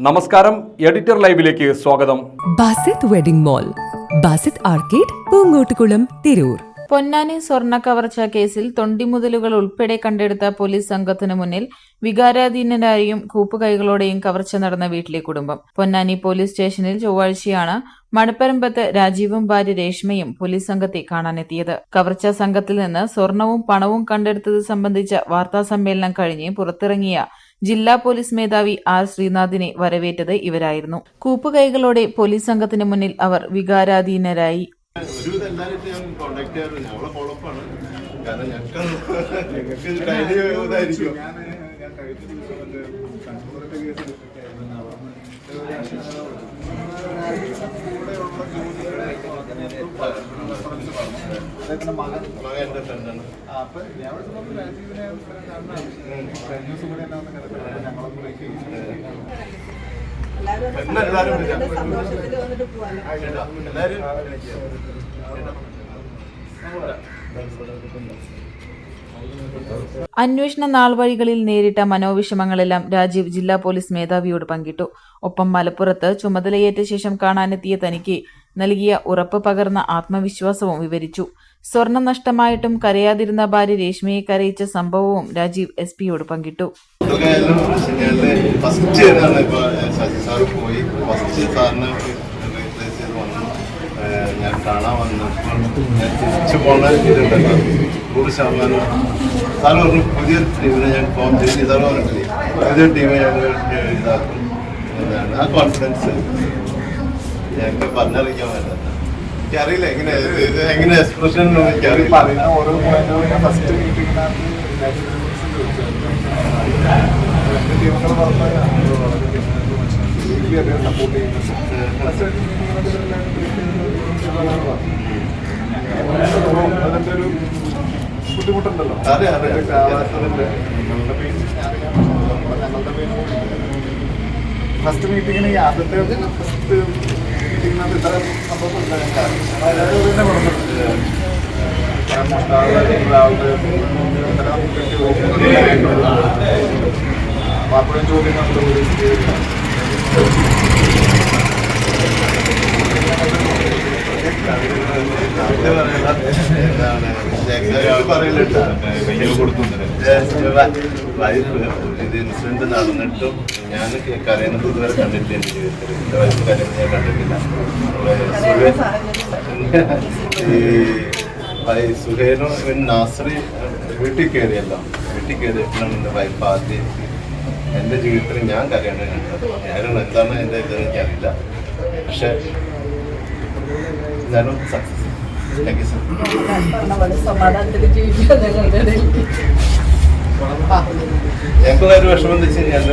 നമസ്കാരം, എഡിറ്റർ ലൈവിലേക്ക് സ്വാഗതം. Basith wedding mall, Basith arcade, Poongottukulam, Tirur. Ponnani സ്വർണ്ണ കവർച്ചാ കേസിൽ തൊണ്ടിമുതലുകൾ ഉൾപ്പെടെ കണ്ടെടുത്ത പോലീസ് സംഘത്തിനു മുന്നിൽ വികാരാധീനരായും കൂപ്പുകൈകളോടെയും കവർച്ച നടന്ന വീട്ടിലെ കുടുംബം. പൊന്നാനി പോലീസ് സ്റ്റേഷനിൽ ചൊവ്വാഴ്ചയാണ് മണപ്പരമ്പത്ത് രാജീവും ഭാര്യ രേഷ്മയും പോലീസ് സംഘത്തെ കാണാനെത്തിയത്. കവർച്ചാ സംഘത്തിൽ നിന്ന് സ്വർണവും പണവും കണ്ടെടുത്തത് സംബന്ധിച്ച വാർത്താസമ്മേളനം കഴിഞ്ഞ് പുറത്തിറങ്ങിയ ജില്ലാ പോലീസ് മേധാവി ആർ ശ്രീനാഥിനെ വരവേറ്റത് ഇവരായിരുന്നു. കൂപ്പുകൈകളോടെ പോലീസ് സംഘത്തിന് മുന്നിൽ അവർ വികാരാധീനരായി. അന്വേഷണ നാൾവഴികളിൽ നേരിട്ട മനോവിഷമങ്ങളെല്ലാം രാജീവ് ജില്ലാ പോലീസ് മേധാവിയോട് പങ്കിട്ടു. ഒപ്പം മലപ്പുറത്ത് ചുമതലയേറ്റ ശേഷം കാണാനെത്തിയ തനിക്ക് നൽകിയ ഉറപ്പ് പകർന്ന ആത്മവിശ്വാസവും വിവരിച്ചു. സ്വർണം നഷ്ടമായിട്ടും കരയാതിരുന്ന ഭാര്യ രേഷ്മയെ കരയിച്ച സംഭവവും രാജീവ് SP-യോട് പങ്കിട്ടു. ഞാൻ കാണാൻ വന്നപ്പോൾ ഞാൻ തിരിച്ചു പോകുന്ന ഇതുണ്ടല്ലോ 100%. സാർ പറഞ്ഞു പുതിയ ടീമിനെ ഞാൻ ഫോം ചെയ്ത് സാർ പറഞ്ഞിട്ടില്ലേ പുതിയ ടീമെ ഞങ്ങൾ ഇതാക്കും എന്നാണ്. ആ കോൺഫിഡൻസ് ഞങ്ങൾക്ക് പറഞ്ഞറിയിക്കാൻ പറ്റാത്ത. എനിക്കറിയില്ല എങ്ങനെ എക്സ്പ്രഷൻ എനിക്കറിയില്ല. ഓരോ പോയിന്റും ഞാൻ ഫസ്റ്റ് മീറ്റിംഗിനകത്ത് സപ്പോർട്ട് അതിന്റെ ഒരു ബുദ്ധിമുട്ടുണ്ടല്ലോ. ഫസ്റ്റ് മീറ്റിങ്ങിന് ആദ്യത്തെ ഫസ്റ്റ് മീറ്റിങ്ങിനകത്ത് ഇത്ര സംഭവമില്ല. തന്നെ പറഞ്ഞിട്ടുണ്ട് അപ്പോഴും ചോദ്യങ്ങളുണ്ട്. ഇത് ഇൻസിഡന്റ് നടന്നിട്ടും ഞാൻ കരയുന്നത് ഇതുവരെ കണ്ടിട്ടില്ല. എന്റെ ജീവിതത്തിൽ എന്റെ വയസ്സ് കരയുന്നത് ഞാൻ കണ്ടിട്ടില്ല. ഈ സുഹേനും നാസറി വീട്ടിൽ കയറിയല്ലോ. വീട്ടിൽ കയറിയപ്പോഴാണ് എന്റെ വൈഫ് ആദ്യം എന്റെ ജീവിതത്തിൽ ഞാൻ കരയണത് കണ്ടത്. ഞാനും എന്താണ് എന്റെ ഇതെന്ന് എനിക്കറിയില്ല. പക്ഷെ ഞാനും സക്സസ്. Thank you sir. ഞങ്ങൾക്ക് ഒരു വിഷമം എന്ന് വെച്ച് കഴിഞ്ഞാൽ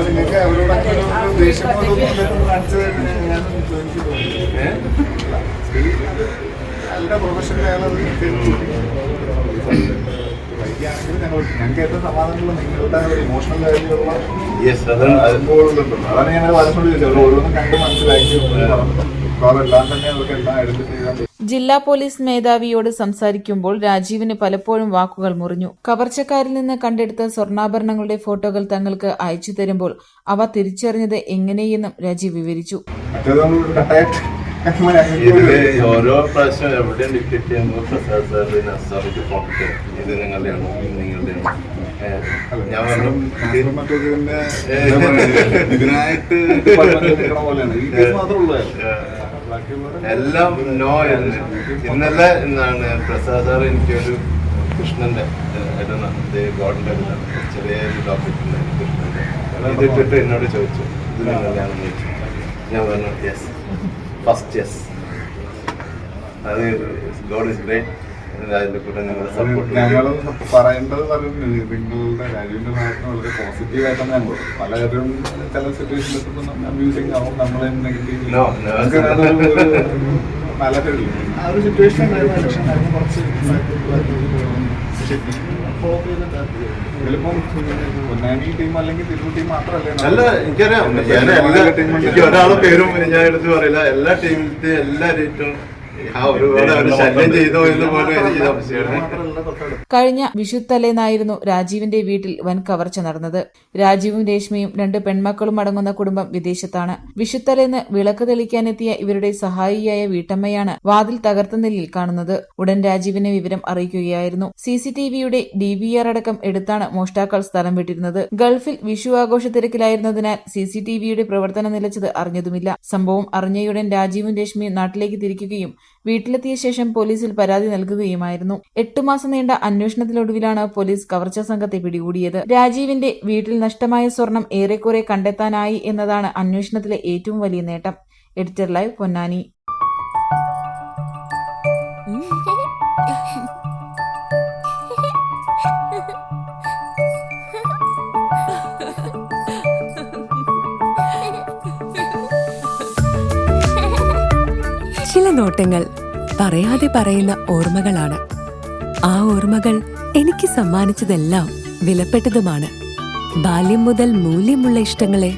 നിങ്ങൾക്ക് അവരോടൊക്കെ ദേഷ്യം നല്ല പ്രൊഫഷണൽ ഞങ്ങൾക്ക് ഏറ്റവും സമാധാനമുള്ള നിങ്ങളുടെ ഇമോഷണൽ കാര്യമുള്ള അനുഭവങ്ങളുണ്ടല്ലോ. അതാണ് ഞാൻ വാദത്തോട് ചോദിച്ചത്. ഓരോന്നും കണ്ട് മനസ്സിലാക്കി എല്ലാം തന്നെ അവർക്ക് എല്ലാം ഐഡന്റിഫൈ ചെയ്യാൻ. ജില്ലാ പോലീസ് മേധാവിയോട് സംസാരിക്കുമ്പോൾ രാജീവിന് പലപ്പോഴും വാക്കുകൾ മുറിഞ്ഞു. കവർച്ചക്കാരിൽ നിന്ന് കണ്ടെടുത്ത സ്വർണ്ണാഭരണങ്ങളുടെ ഫോട്ടോകൾ തങ്ങൾക്ക് അയച്ചു തരുമ്പോൾ അവ തിരിച്ചറിഞ്ഞത് എങ്ങനെയെന്നും രാജീവ് വിവരിച്ചു. ഓരോ പ്രാവശ്യം എവിടെയും ഡിക്റ്റേറ്റ് ചെയ്യുമ്പോൾ പ്രസാദ് സാറിന് നസാറിക്ക് ഫോട്ടോ ഇത് നിങ്ങളുടെയാണോ നിങ്ങളുടെയാണോ ഞാൻ പറഞ്ഞു ഇതിനായിട്ട് എല്ലാം നോ എന്ന്. ഇന്നലെ എന്താണ് പ്രസാദ് സാർ എനിക്കൊരു കൃഷ്ണന്റെ ഗോഡിന്റെ ചെറിയൊരു ടോപ്പിക് ഉണ്ടായിരുന്നു. കൃഷ്ണന്റെ ഇതിട്ടിട്ട് എന്നോട് ചോദിച്ചു ഇത് നിങ്ങളുടെയാണെന്ന് ചോദിച്ചു. ഞാൻ പറഞ്ഞു യെസ്, ഫസ്റ്റ് യെസ്. അത് ഗോഡ് ഇസ് ഗ്രേറ്റ്. അതിന്റെ കൂടെ നിങ്ങളുടെ സപ്പോർട്ട് ഞങ്ങൾ പറയേണ്ടത് നിങ്ങളുടെ രാജീവിന്റെ ഭാഗത്തിന് വളരെ പോസിറ്റീവായിട്ടാണ് ഞങ്ങൾ പലരും ചില സിറ്റുവേഷനിൽ അബ്യൂസിങ് ആവും, നമ്മളെ നെഗറ്റീവ് നല്ലതില്ല. ആ ഒരു സിറ്റുവേഷൻ ഉണ്ടായിരുന്നു. കുറച്ച് ഇതിലിപ്പം പൊന്നാനി ടീം അല്ലെങ്കിൽ തിരൂർ ടീം മാത്രമല്ല. അല്ല, എനിക്കറിയാം. എനിക്ക് ഒരാളെ പേരും ഞാൻ എടുത്ത് പറയില്ല. എല്ലാ ടീമിലത്തെ എല്ലാ റേറ്റും ഒരുപാട് അവർ ശല്യം ചെയ്തോ എന്ന് പോലും എനിക്ക് സംശയമാണ്. മാത്രമല്ല തൊട്ടടുത്ത് കഴിഞ്ഞ വിഷുത്തലേന്നായിരുന്നു രാജീവിന്റെ വീട്ടിൽ വൻ കവർച്ച നടന്നത്. രാജീവും രേഷ്മയും 2 പെൺമക്കളും അടങ്ങുന്ന കുടുംബം വിദേശത്താണ്. വിഷുത്തലേന്ന് വിളക്ക് തെളിക്കാനെത്തിയ ഇവരുടെ സഹായിയായ വീട്ടമ്മയാണ് വാതിൽ തകർത്ത നിലയിൽ കാണുന്നത്. ഉടൻ രാജീവിനെ വിവരം അറിയിക്കുകയായിരുന്നു. CCTVയുടെ DVR അടക്കം എടുത്താണ് മോഷ്ടാക്കൾ സ്ഥലം വിട്ടിരുന്നത്. ഗൾഫിൽ വിഷു ആഘോഷ തിരക്കിലായിരുന്നതിനാൽ CCTVയുടെ പ്രവർത്തനം നിലച്ചത് അറിഞ്ഞതുമില്ല. സംഭവം അറിഞ്ഞയുടൻ രാജീവും രേഷ്മയും നാട്ടിലേക്ക് തിരിക്കുകയും വീട്ടിലെത്തിയ ശേഷം പോലീസിൽ പരാതി നൽകുകയുമായിരുന്നു. 8 മാസം നീണ്ട അന്വേഷണത്തിനൊടുവിലാണ് പോലീസ് കവർച്ചാ സംഘത്തെ പിടികൂടിയത്. രാജീവിന്റെ വീട്ടിൽ നഷ്ടമായ സ്വർണം ഏറെക്കുറെ കണ്ടെത്താനായി എന്നതാണ് അന്വേഷണത്തിലെ ഏറ്റവും വലിയ നേട്ടം. Editor live, Ponnani. ചില നോട്ടങ്ങൾ പറയാതെ പറയുന്ന ഓർമ്മകളാണ്. ആ ഓർമ്മകൾ എനിക്ക് സമ്മാനിച്ചതെല്ലാം വിലപ്പെട്ടതുമാണ്. ബാല്യം മുതൽ മൂല്യമുള്ള ഇഷ്ടങ്ങളെ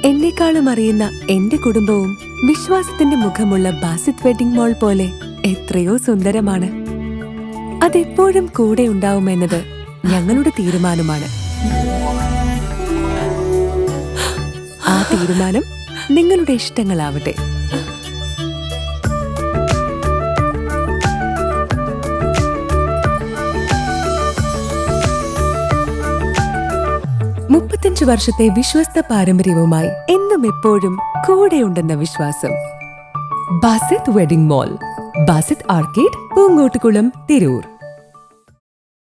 എന്നെക്കാളും അറിയുന്ന എന്റെ കുടുംബവും വിശ്വാസത്തിന്റെ മുഖമുള്ള ബാസിത് വെഡിംഗ് മോൾ പോലെ എത്രയോ സുന്ദരമാണ്. അതെപ്പോഴും കൂടെ ഉണ്ടാവുമെന്നത് ഞങ്ങളുടെ തീരുമാനമാണ്. ആ തീരുമാനം നിങ്ങളുടെ ഇഷ്ടങ്ങളാവട്ടെ. വർഷത്തെ വിശ്വസ്ത പാരമ്പര്യവുമായി എന്നും എപ്പോഴും കൂടെയുണ്ടെന്ന വിശ്വാസം. Basith wedding mall, Basith arcade, Poongottukulam, Tirur.